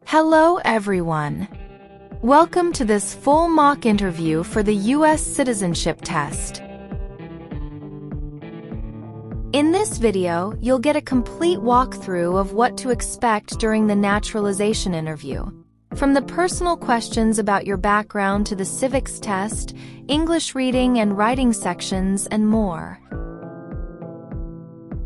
Hello, everyone. Welcome to this full mock interview for the U.S. Citizenship Test. In this video, you'll get a complete walkthrough of what to expect during the naturalization interview. From the personal questions about your background to the civics test, English reading and writing sections, and more.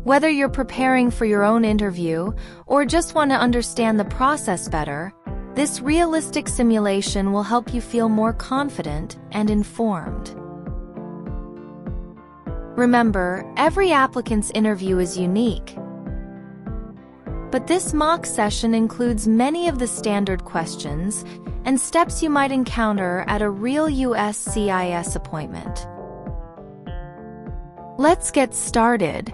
Whether you're preparing for your own interview or just want to understand the process better, this realistic simulation will help you feel more confident and informed. Remember, every applicant's interview is unique, but this mock session includes many of the standard questions and steps you might encounter at a real USCIS appointment. Let's get started.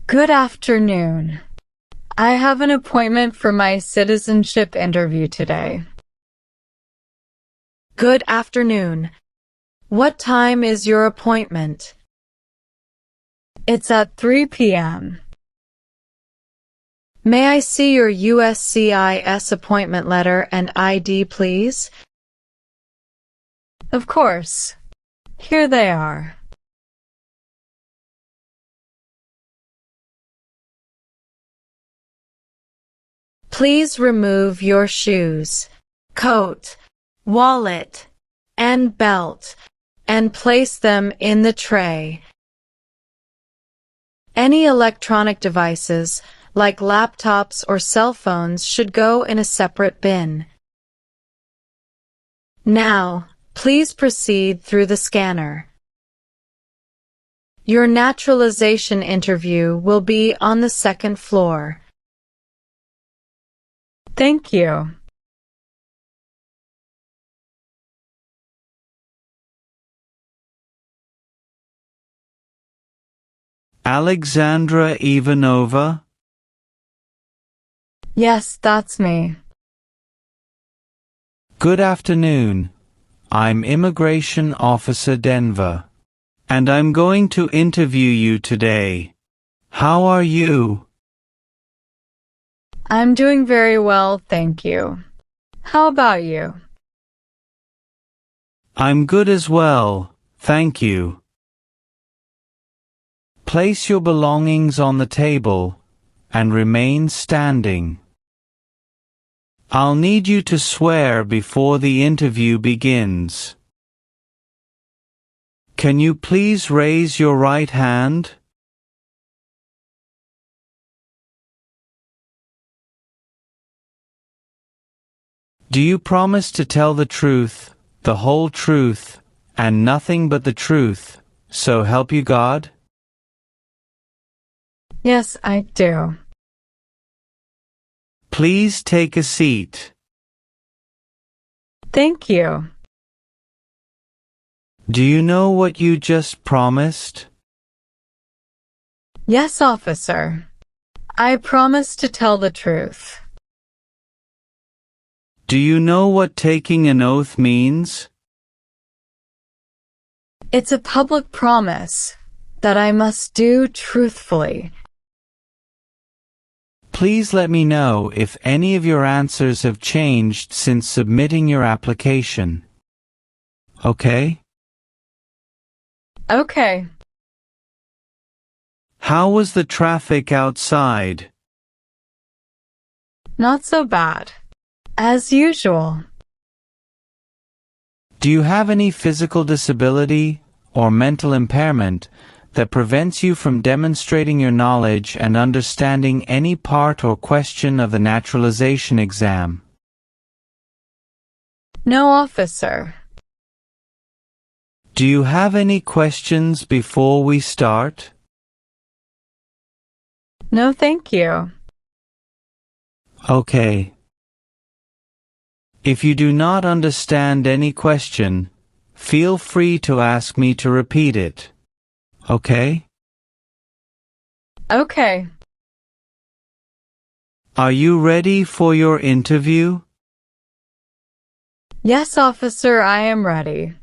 Good afternoon. I have an appointment for my citizenship interview today. Good afternoon. What time is your appointment? It's at 3 p.m. May I see your USCIS appointment letter and ID, please? Of course. Here they are. Please remove your shoes, coat, wallet, and belt, and place them in the tray. Any electronic devices, like laptops or cell phones, should go in a separate bin. Now, please proceed through the scanner. Your naturalization interview will be on the second floor. Thank you. Alexandra Ivanova? Yes, that's me. Good afternoon. I'm Immigration Officer Denver, and I'm going to interview you today. How are you? I'm doing very well, thank you. How about you? I'm good as well, thank you. Place your belongings on the table and remain standing. I'll need you to swear before the interview begins. Can you please raise your right hand? Do you promise to tell the truth, the whole truth, and nothing but the truth, so help you God? Yes, I do. Please take a seat. Thank you. Do you know what you just promised? Yes, officer. I promise to tell the truth. Do you know what taking an oath means? It's a public promise that I must do truthfully. Please let me know if any of your answers have changed since submitting your application. Okay? Okay. How was the traffic outside? Not so bad. As usual. Do you have any physical disability or mental impairment that prevents you from demonstrating your knowledge and understanding any part or question of the naturalization exam? No, officer. Do you have any questions before we start? No, thank you. Okay. If you do not understand any question, feel free to ask me to repeat it. Okay? Okay. Are you ready for your interview? Yes, officer, I am ready.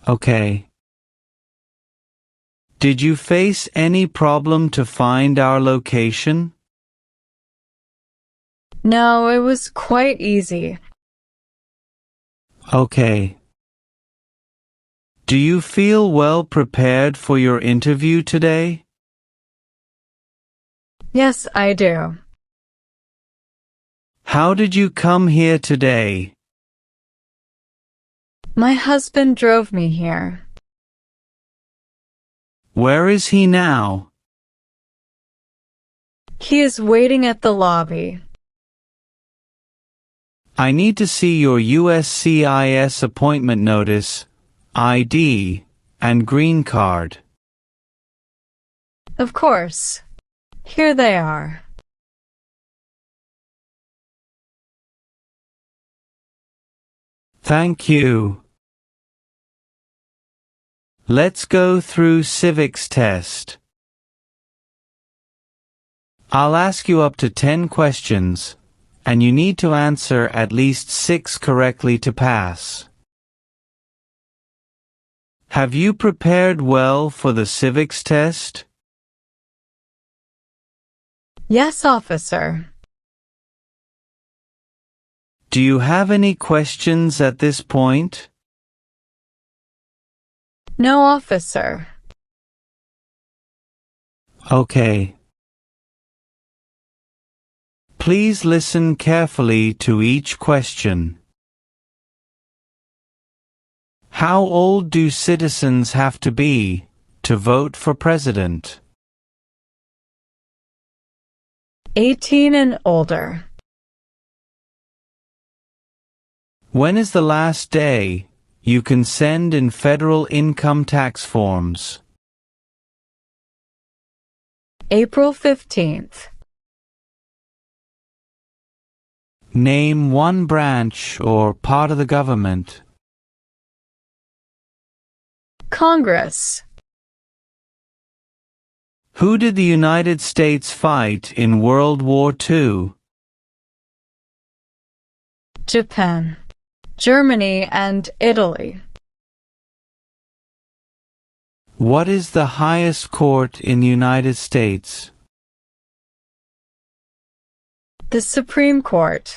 Okay. Did you face any problem to find our location? No, it was quite easy. Okay. Do you feel well prepared for your interview today? Yes, I do. How did you come here today? My husband drove me here. Where is he now? He is waiting at the lobby. I need to see your USCIS appointment notice, ID, and green card. Of course. Here they are. Thank you. Let's go through civics test. I'll ask you up to 10 questions, and you need to answer at least 6 correctly to pass. Have you prepared well for the civics test? Yes, officer. Do you have any questions at this point? No, officer. Okay. Please listen carefully to each question. How old do citizens have to be to vote for president? 18 and older. When is the last day you can send in federal income tax forms? April 15th. Name one branch or part of the government. Congress. Who did the United States fight in World War II? Japan, Germany, and Italy. What is the highest court in the United States? The Supreme Court.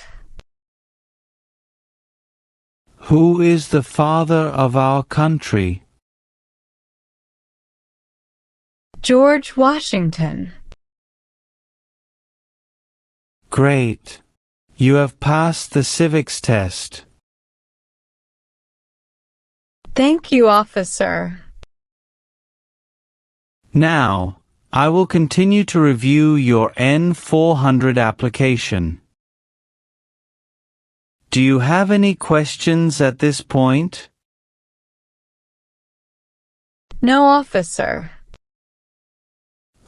Who is the father of our country? George Washington. Great. You have passed the civics test. Thank you, officer. Now, I will continue to review your N400 application. Do you have any questions at this point? No, officer.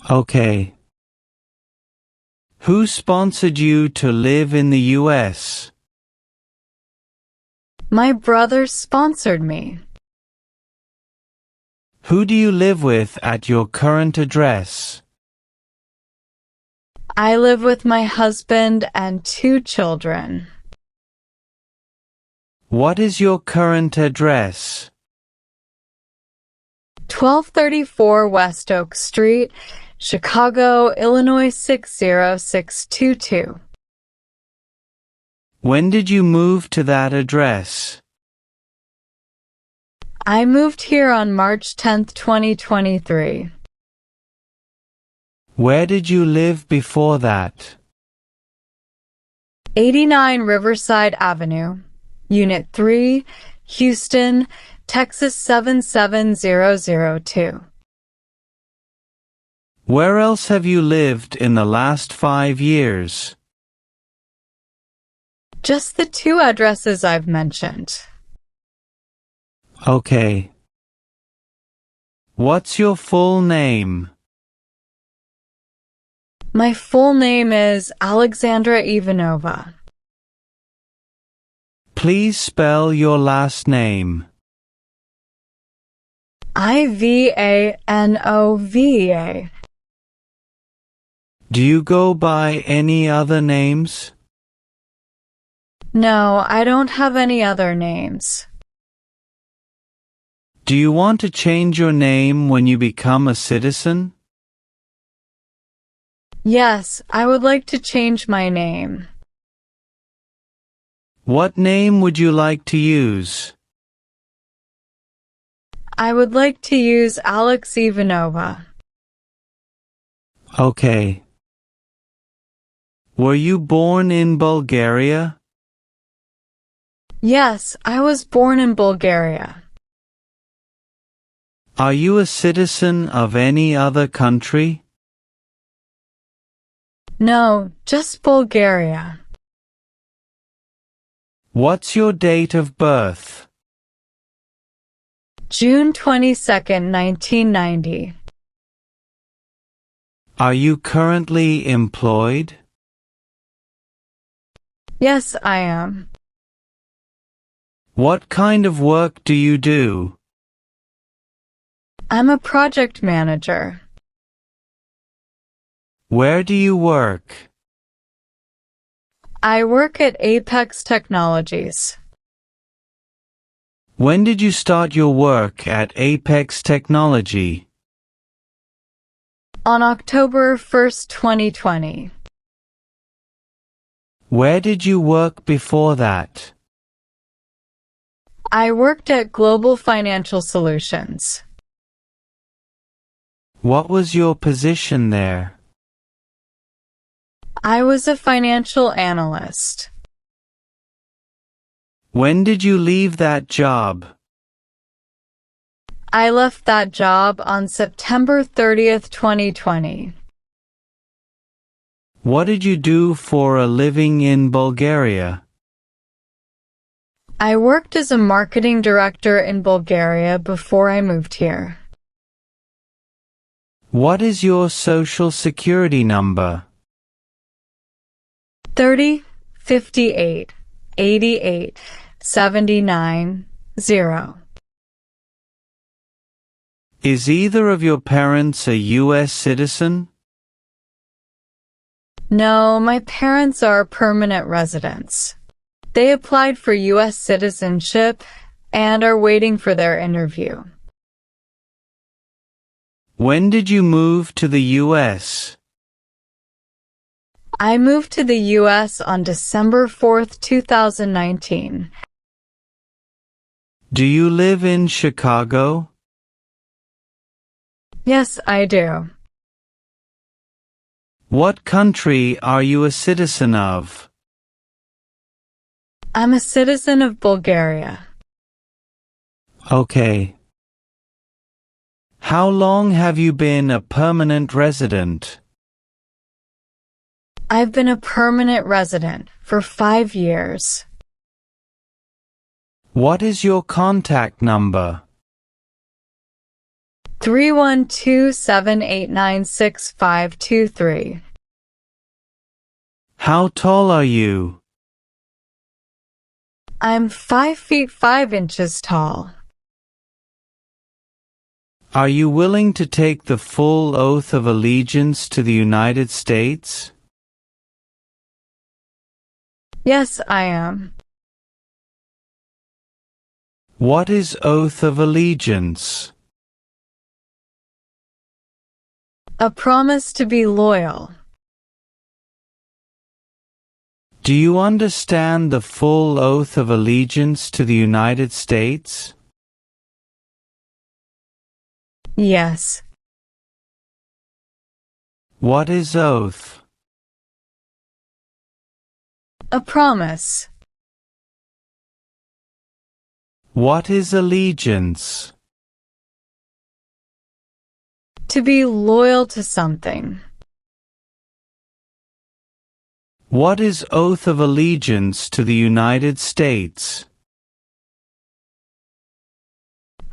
Okay. Who sponsored you to live in the U.S.? My brother sponsored me. Who do you live with at your current address? I live with my husband and 2 children. What is your current address? 1234 West Oak Street, Chicago, Illinois 60622. When did you move to that address? I moved here on March 10, 2023. Where did you live before that? 89 Riverside Avenue, Unit 3, Houston, Texas 77002. Where else have you lived in the last 5 years? Just the 2 addresses I've mentioned. Okay. What's your full name? My full name is Alexandra Ivanova. Please spell your last name. Ivanova. Do you go by any other names? No, I don't have any other names. Do you want to change your name when you become a citizen? Yes, I would like to change my name. What name would you like to use? I would like to use Alex Ivanova. Okay. Were you born in Bulgaria? Yes, I was born in Bulgaria. Are you a citizen of any other country? No, just Bulgaria. What's your date of birth? June 22nd, 1990. Are you currently employed? Yes, I am. What kind of work do you do? I'm a project manager. Where do you work? I work at Apex Technologies. When did you start your work at Apex Technology? On October 1st, 2020. Where did you work before that? I worked at Global Financial Solutions. What was your position there? I was a financial analyst. When did you leave that job? I left that job on September 30th, 2020. What did you do for a living in Bulgaria? I worked as a marketing director in Bulgaria before I moved here. What is your social security number? 30 58 88 79 0. Is either of your parents a U.S. citizen? No, my parents are permanent residents. They applied for U.S. citizenship and are waiting for their interview. When did you move to the U.S.? I moved to the U.S. on December 4th, 2019. Do you live in Chicago? Yes, I do. What country are you a citizen of? I'm a citizen of Bulgaria. Okay. How long have you been a permanent resident? I've been a permanent resident for 5 years. What is your contact number? 312-789-6523. How tall are you? I'm 5 feet 5 inches tall. Are you willing to take the full oath of allegiance to the United States? Yes, I am. What is oath of allegiance? A promise to be loyal. Do you understand the full oath of allegiance to the United States? Yes. What is oath? A promise. What is allegiance? To be loyal to something. What is oath of allegiance to the United States?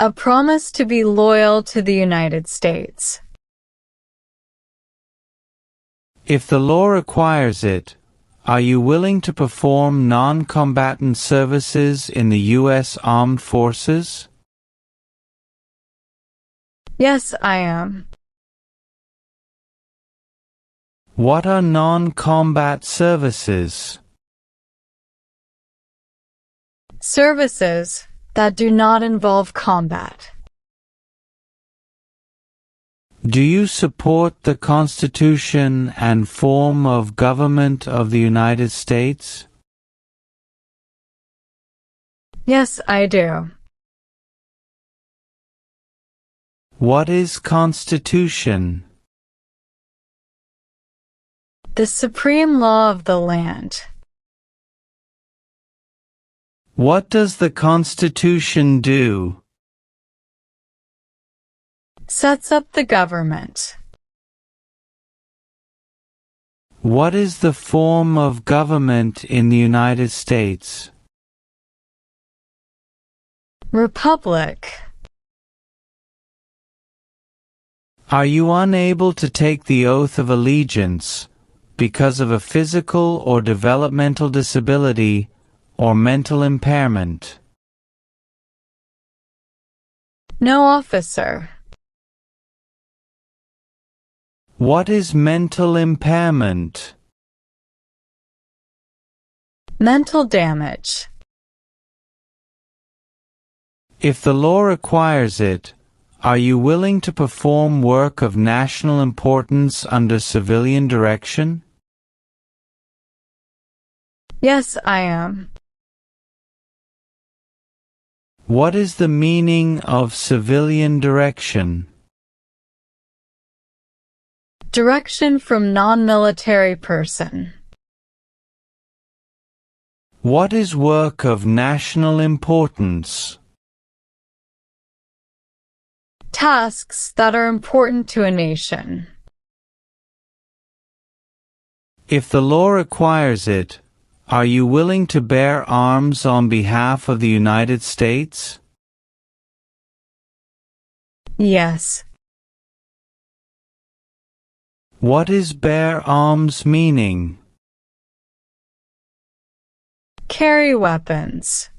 A promise to be loyal to the United States. If the law requires it, are you willing to perform non-combatant services in the U.S. Armed Forces? Yes, I am. What are non-combat services? Services that do not involve combat. Do you support the Constitution and form of government of the United States? Yes, I do. What is Constitution? The supreme law of the land. What does the Constitution do? Sets up the government. What is the form of government in the United States? Republic. Are you unable to take the oath of allegiance because of a physical or developmental disability or mental impairment? No, officer. What is mental impairment? Mental damage. If the law requires it, are you willing to perform work of national importance under civilian direction? Yes, I am. What is the meaning of civilian direction? Direction from non-military person. What is work of national importance? Tasks that are important to a nation. If the law requires it, are you willing to bear arms on behalf of the United States? Yes. What is bear arms meaning? Carry weapons.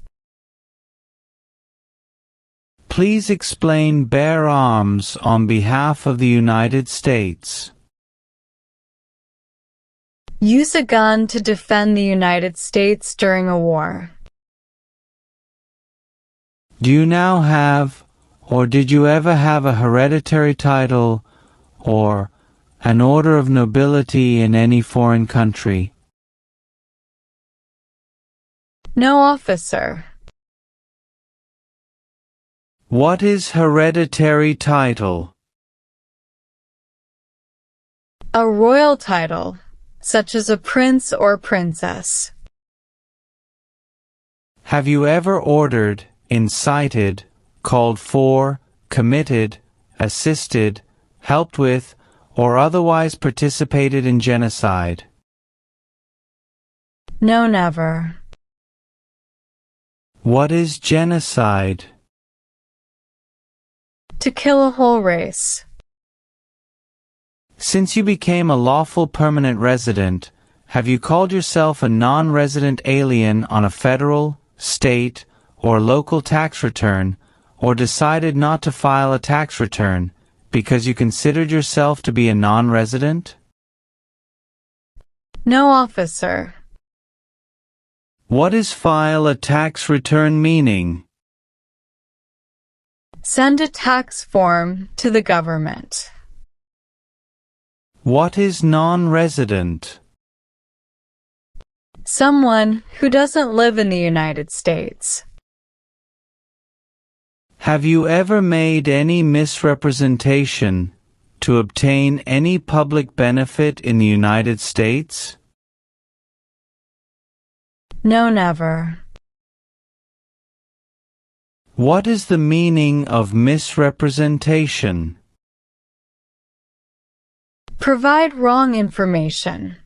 Please explain bear arms on behalf of the United States. Use a gun to defend the United States during a war. Do you now have, or did you ever have a hereditary title or an order of nobility in any foreign country? No, officer. What is hereditary title? A royal title, such as a prince or princess. Have you ever ordered, incited, called for, committed, assisted, helped with, or otherwise participated in genocide? No, never. What is genocide? To kill a whole race. Since you became a lawful permanent resident, have you called yourself a non-resident alien on a federal, state, or local tax return, or decided not to file a tax return because you considered yourself to be a non-resident? No, officer. What is file a tax return meaning? Send a tax form to the government. What is non-resident? Someone who doesn't live in the United States. Have you ever made any misrepresentation to obtain any public benefit in the United States? No, never. What is the meaning of misrepresentation? Provide wrong information.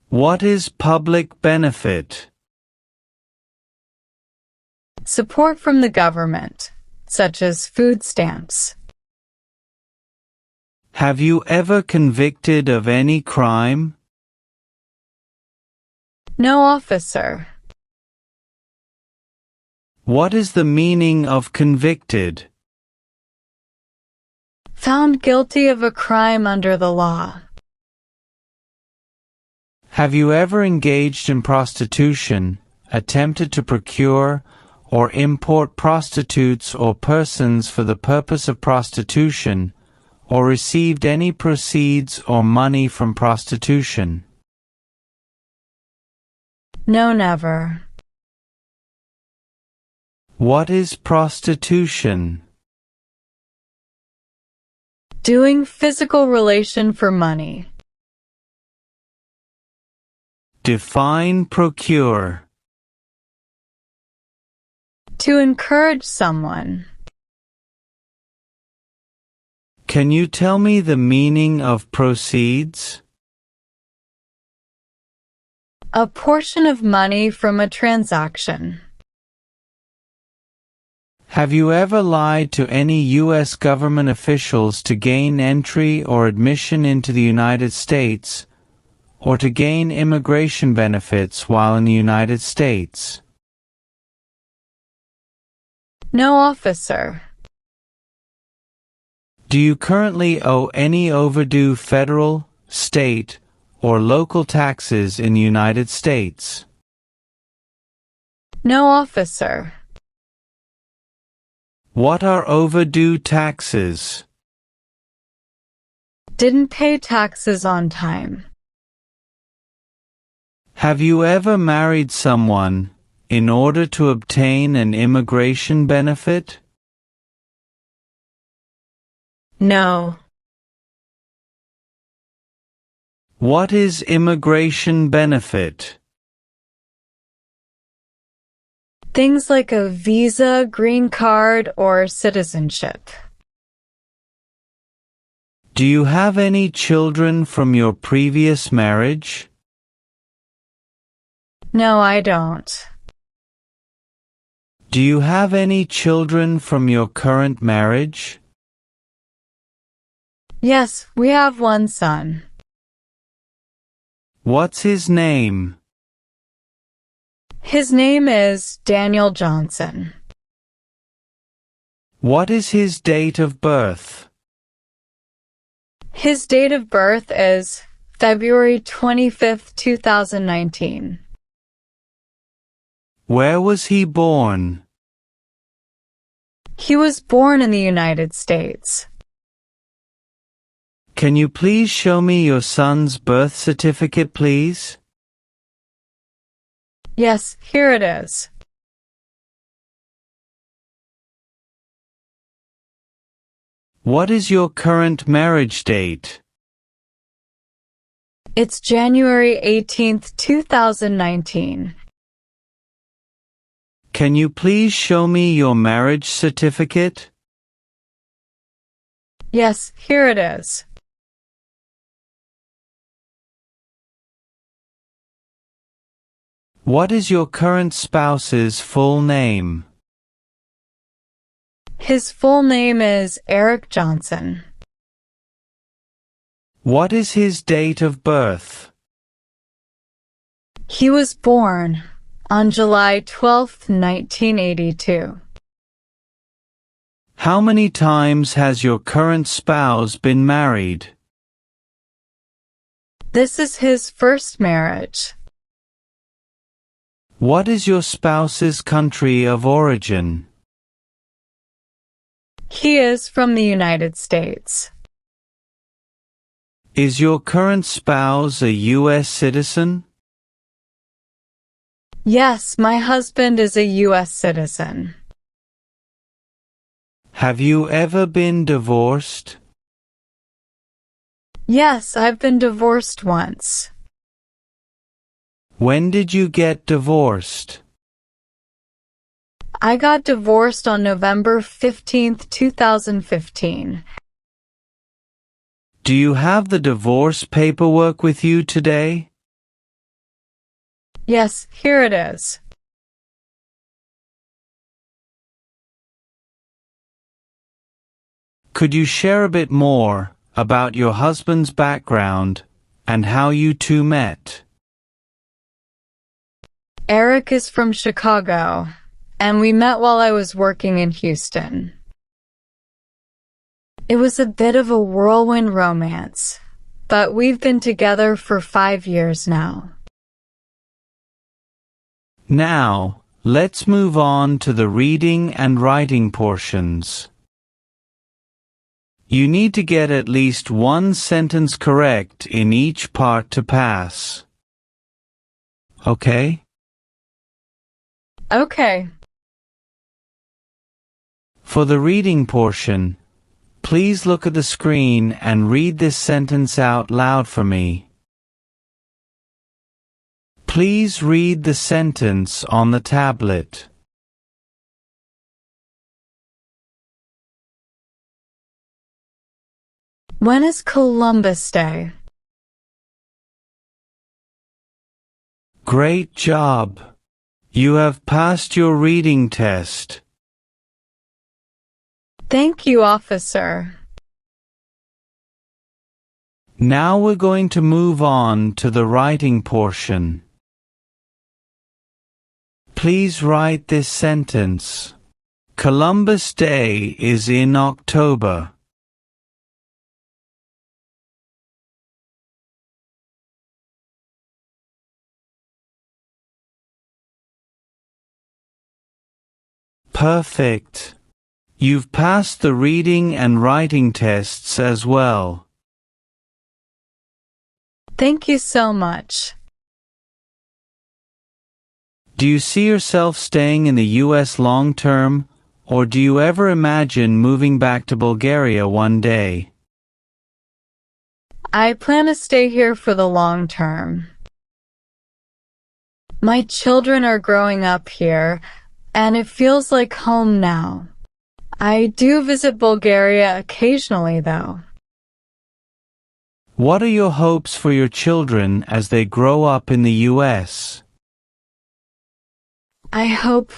What is public benefit? Support from the government, such as food stamps. Have you ever convicted of any crime? No, officer. What is the meaning of convicted? Found guilty of a crime under the law. Have you ever engaged in prostitution, attempted to procure or import prostitutes or persons for the purpose of prostitution, or received any proceeds or money from prostitution? No, never. What is prostitution? Doing physical relation for money. Define procure. To encourage someone. Can you tell me the meaning of proceeds? A portion of money from a transaction. Have you ever lied to any U.S. government officials to gain entry or admission into the United States, or to gain immigration benefits while in the United States? No, officer. Do you currently owe any overdue federal, state, or local taxes in the United States? No, officer. What are overdue taxes? Didn't pay taxes on time. Have you ever married someone in order to obtain an immigration benefit? No. What is immigration benefit? Things like a visa, green card, or citizenship. Do you have any children from your previous marriage? No, I don't. Do you have any children from your current marriage? Yes, we have one son. What's his name? His name is Daniel Johnson. What is his date of birth? His date of birth is February 25th, 2019. Where was he born? He was born in the United States. Can you please show me your son's birth certificate, please? Yes, here it is. What is your current marriage date? It's January 18th, 2019. Can you please show me your marriage certificate? Yes, here it is. What is your current spouse's full name? His full name is Eric Johnson. What is his date of birth? He was born on July 12th, 1982. How many times has your current spouse been married? This is his first marriage. What is your spouse's country of origin? He is from the United States. Is your current spouse a U.S. citizen? Yes, my husband is a U.S. citizen. Have you ever been divorced? Yes, I've been divorced once. When did you get divorced? I got divorced on November 15th, 2015. Do you have the divorce paperwork with you today? Yes, here it is. Could you share a bit more about your husband's background and how you two met? Eric is from Chicago, and we met while I was working in Houston. It was a bit of a whirlwind romance, but we've been together for 5 years now. Now, let's move on to the reading and writing portions. You need to get at least one sentence correct in each part to pass. Okay? Okay. For the reading portion, please look at the screen and read this sentence out loud for me. Please read the sentence on the tablet. When is Columbus Day? Great job! You have passed your reading test. Thank you, officer. Now we're going to move on to the writing portion. Please write this sentence. Columbus Day is in October. Perfect. You've passed the reading and writing tests as well. Thank you so much. Do you see yourself staying in the U.S. long term, or do you ever imagine moving back to Bulgaria one day? I plan to stay here for the long term. My children are growing up here, and it feels like home now. I do visit Bulgaria occasionally, though. What are your hopes for your children as they grow up in the U.S.? I hope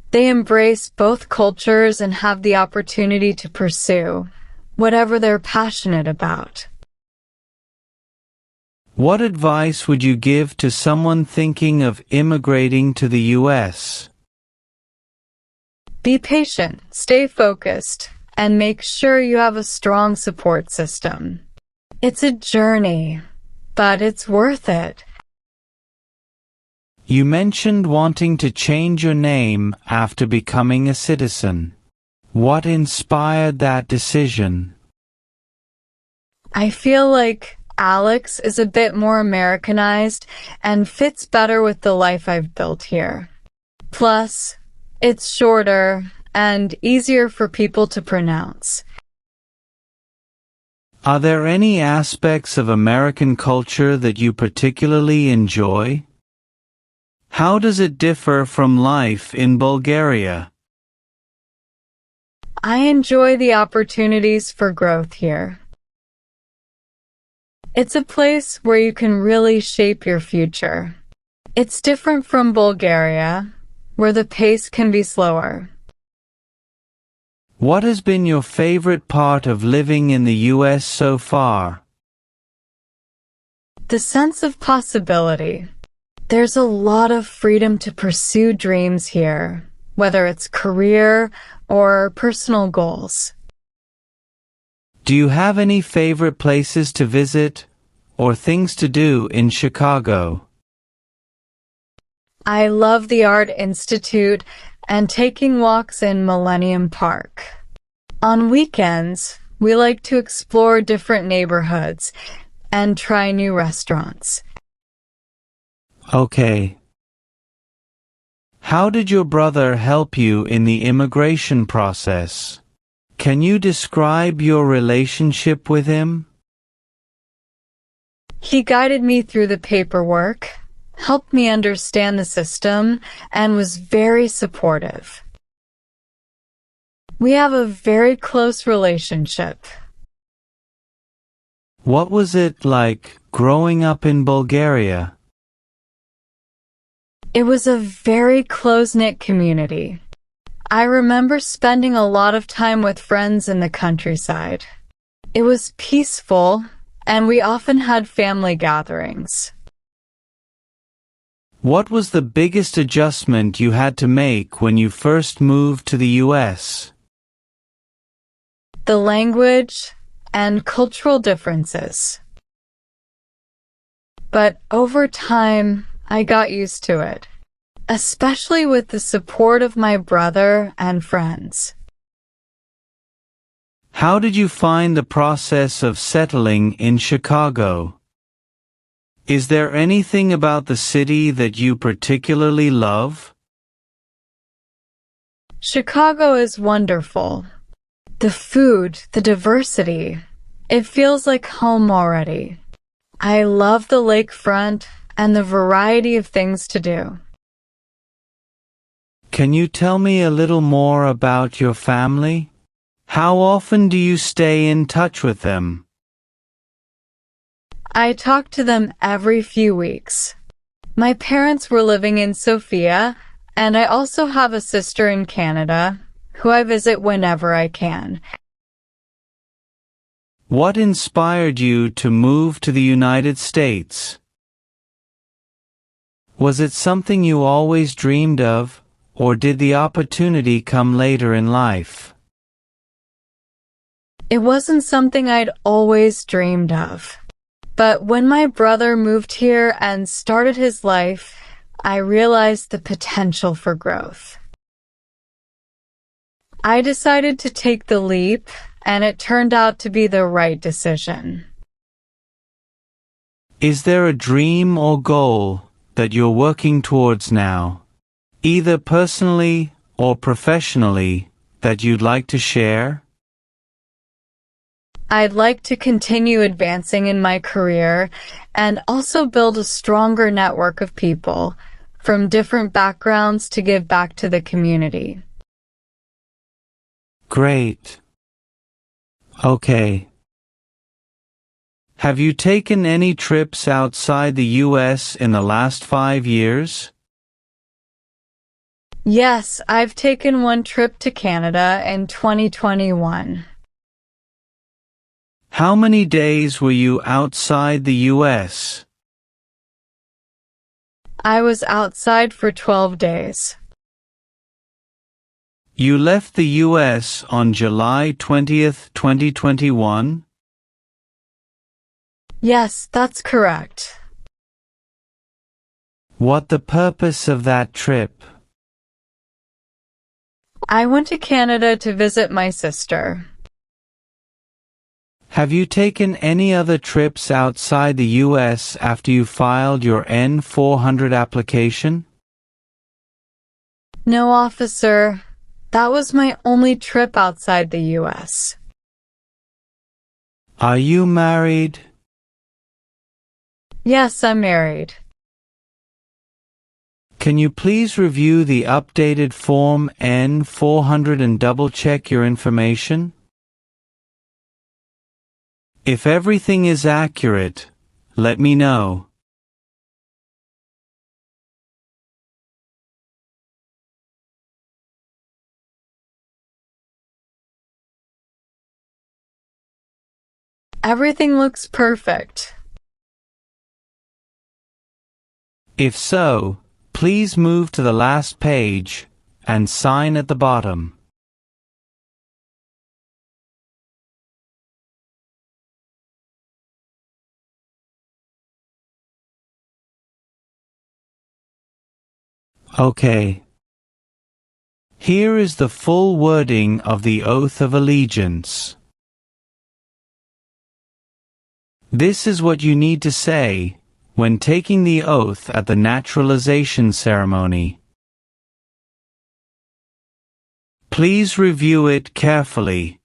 they embrace both cultures and have the opportunity to pursue whatever they're passionate about. What advice would you give to someone thinking of immigrating to the U.S.? Be patient, stay focused, and make sure you have a strong support system. It's a journey, but it's worth it. You mentioned wanting to change your name after becoming a citizen. What inspired that decision? I feel like Alex is a bit more Americanized and fits better with the life I've built here. Plus, it's shorter and easier for people to pronounce. Are there any aspects of American culture that you particularly enjoy? How does it differ from life in Bulgaria? I enjoy the opportunities for growth here. It's a place where you can really shape your future. It's different from Bulgaria, where the pace can be slower. What has been your favorite part of living in the U.S. so far? The sense of possibility. There's a lot of freedom to pursue dreams here, whether it's career or personal goals. Do you have any favorite places to visit or things to do in Chicago? I love the Art Institute and taking walks in Millennium Park. On weekends, we like to explore different neighborhoods and try new restaurants. Okay. How did your brother help you in the immigration process? Can you describe your relationship with him? He guided me through the paperwork, helped me understand the system, and was very supportive. We have a very close relationship. What was it like growing up in Bulgaria? It was a very close-knit community. I remember spending a lot of time with friends in the countryside. It was peaceful, and we often had family gatherings. What was the biggest adjustment you had to make when you first moved to the U.S.? The language and cultural differences. But over time, I got used to it, especially with the support of my brother and friends. How did you find the process of settling in Chicago? Is there anything about the city that you particularly love? Chicago is wonderful. The food, the diversity. It feels like home already. I love the lakefront and the variety of things to do. Can you tell me a little more about your family? How often do you stay in touch with them? I talk to them every few weeks. My parents were living in Sofia, and I also have a sister in Canada, who I visit whenever I can. What inspired you to move to the United States? Was it something you always dreamed of, or did the opportunity come later in life? It wasn't something I'd always dreamed of. But when my brother moved here and started his life, I realized the potential for growth. I decided to take the leap, and it turned out to be the right decision. Is there a dream or goal that you're working towards now, either personally or professionally, that you'd like to share? I'd like to continue advancing in my career and also build a stronger network of people from different backgrounds to give back to the community. Great. Okay. Have you taken any trips outside the U.S. in the last 5 years? Yes, I've taken one trip to Canada in 2021. How many days were you outside the U.S.? I was outside for 12 days. You left the U.S. on July 20th, 2021? Yes, that's correct. What the purpose of that trip? I went to Canada to visit my sister. Have you taken any other trips outside the U.S. after you filed your N400 application? No, officer. That was my only trip outside the U.S. Are you married? Yes, I'm married. Can you please review the updated Form N400 and double-check your information? If everything is accurate, let me know. Everything looks perfect. If so, please move to the last page and sign at the bottom. Okay. Here is the full wording of the Oath of Allegiance. This is what you need to say when taking the oath at the naturalization ceremony. Please review it carefully,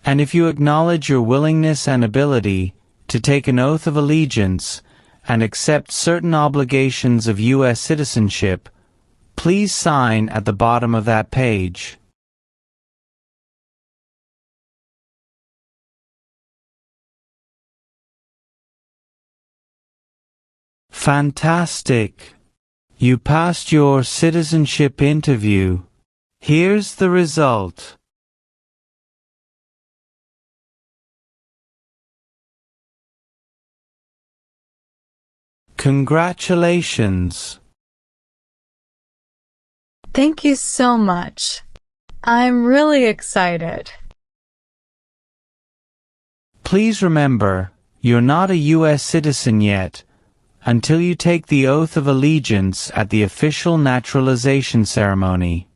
and if you acknowledge your willingness and ability to take an oath of allegiance and accept certain obligations of U.S. citizenship, please sign at the bottom of that page. Fantastic! You passed your citizenship interview. Here's the result. Congratulations! Thank you so much. I'm really excited. Please remember, you're not a U.S. citizen yet, until you take the oath of allegiance at the official naturalization ceremony.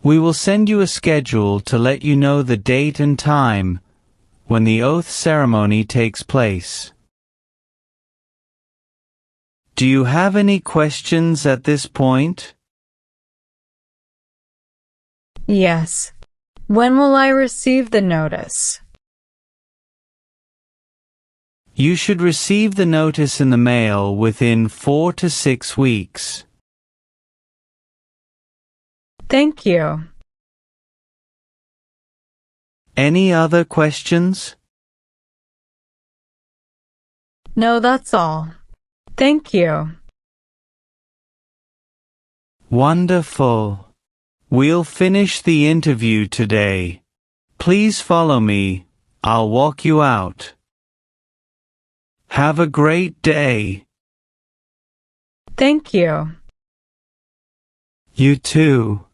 We will send you a schedule to let you know the date and time when the oath ceremony takes place. Do you have any questions at this point? Yes. When will I receive the notice? You should receive the notice in the mail within 4 to 6 weeks. Thank you. Any other questions? No, that's all. Thank you. Wonderful. We'll finish the interview today. Please follow me. I'll walk you out. Have a great day. Thank you. You too.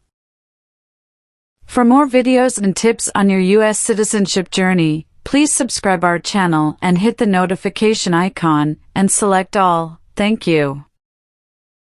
For more videos and tips on your U.S. citizenship journey, please subscribe our channel and hit the notification icon and select all. Thank you.